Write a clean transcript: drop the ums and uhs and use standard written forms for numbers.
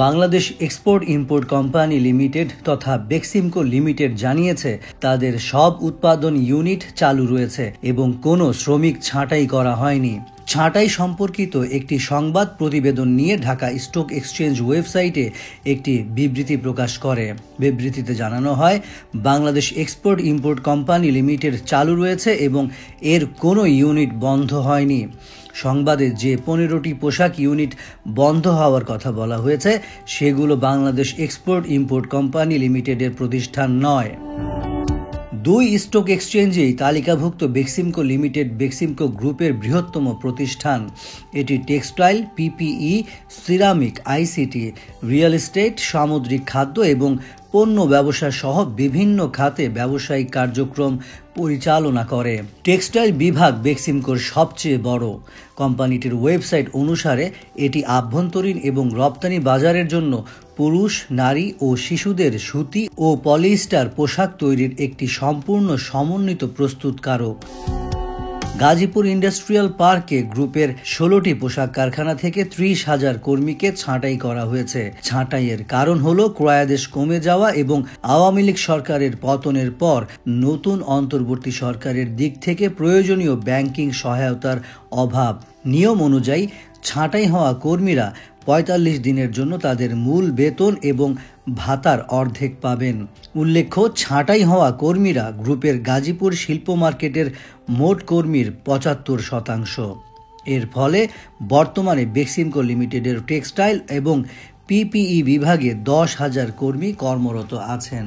Bangladesh export import company limited তথা Beximco limited জানিয়েছে তাদের সব উৎপাদন ইউনিট চালু রয়েছে এবং কোনো শ্রমিক ছাঁটাই করা হয়নি। ছাঁটাই সম্পর্কিত একটি সংবাদ প্রতিবেদন নিয়ে ঢাকা স্টক এক্সচেঞ্জ ওয়েবসাইটে একটি বিবৃতি প্রকাশ করে। বিবৃতিতে জানানো হয়, Bangladesh export import company limited চালু রয়েছে এবং এর কোনো ইউনিট বন্ধ হয়নি। সংবাদে যে 15টি পোশাক ইউনিট বন্ধ হওয়ার কথা বলা হয়েছে সেগুলো বাংলাদেশ এক্সপোর্ট ইম্পোর্ট কোম্পানি লিমিটেডের প্রতিষ্ঠান নয়। 2 স্টক এক্সচেঞ্জেই তালিকাভুক্ত বেক্সিমকো লিমিটেড বেক্সিমকো গ্রুপের বৃহত্তম প্রতিষ্ঠান। এটি textile, PPE, ceramic, ICT, real estate, সামুদ্রিক খাদ্য এবং পণ্য ব্যবসা সহ বিভিন্ন খাতে ব্যবসায়িক কার্যক্রম পরিচালনা করে। টেক্সটাইল বিভাগ বেক্সিমকোর সবচেয়ে বড়। কোম্পানিটির ওয়েবসাইট অনুসারে এটি আভ্যন্তরীণ এবং রপ্তানি বাজারের জন্য পুরুষ, নারী ও শিশুদের সুতি ও পলিস্টার পোশাক তৈরির একটি সম্পূর্ণ সমন্বিত প্রস্তুতকারক। গাজীপুর ইন্ডাস্ট্রিয়াল পার্কে গ্রুপের 16টি পোশাক কারখানা থেকে 30,000 কর্মীকে ছাঁটাই করা হয়েছে। ছাঁটাইয়ের কারণ হলো ক্রয়াদেশ কমে যাওয়া এবং আওয়ামী লীগ সরকারের পতনের পর নতুন অন্তর্বর্তী সরকারের দিক থেকে প্রয়োজনীয় ব্যাংকিং সহায়তার অভাব। নিয়ম অনুযায়ী ছাঁটাই হওয়া কর্মীরা 45 দিনের জন্য তাদের মূল বেতন এবং ভাতার অর্ধেক পাবেন। উল্লেখ্য, ছাঁটাই হওয়া কর্মীরা গ্রুপের গাজীপুর শিল্প মার্কেটের মোট কর্মীর 75%। এর ফলে বর্তমানে বেক্সিমকো লিমিটেডের টেক্সটাইল এবং পিপিই বিভাগে 10,000 কর্মী কর্মরত আছেন।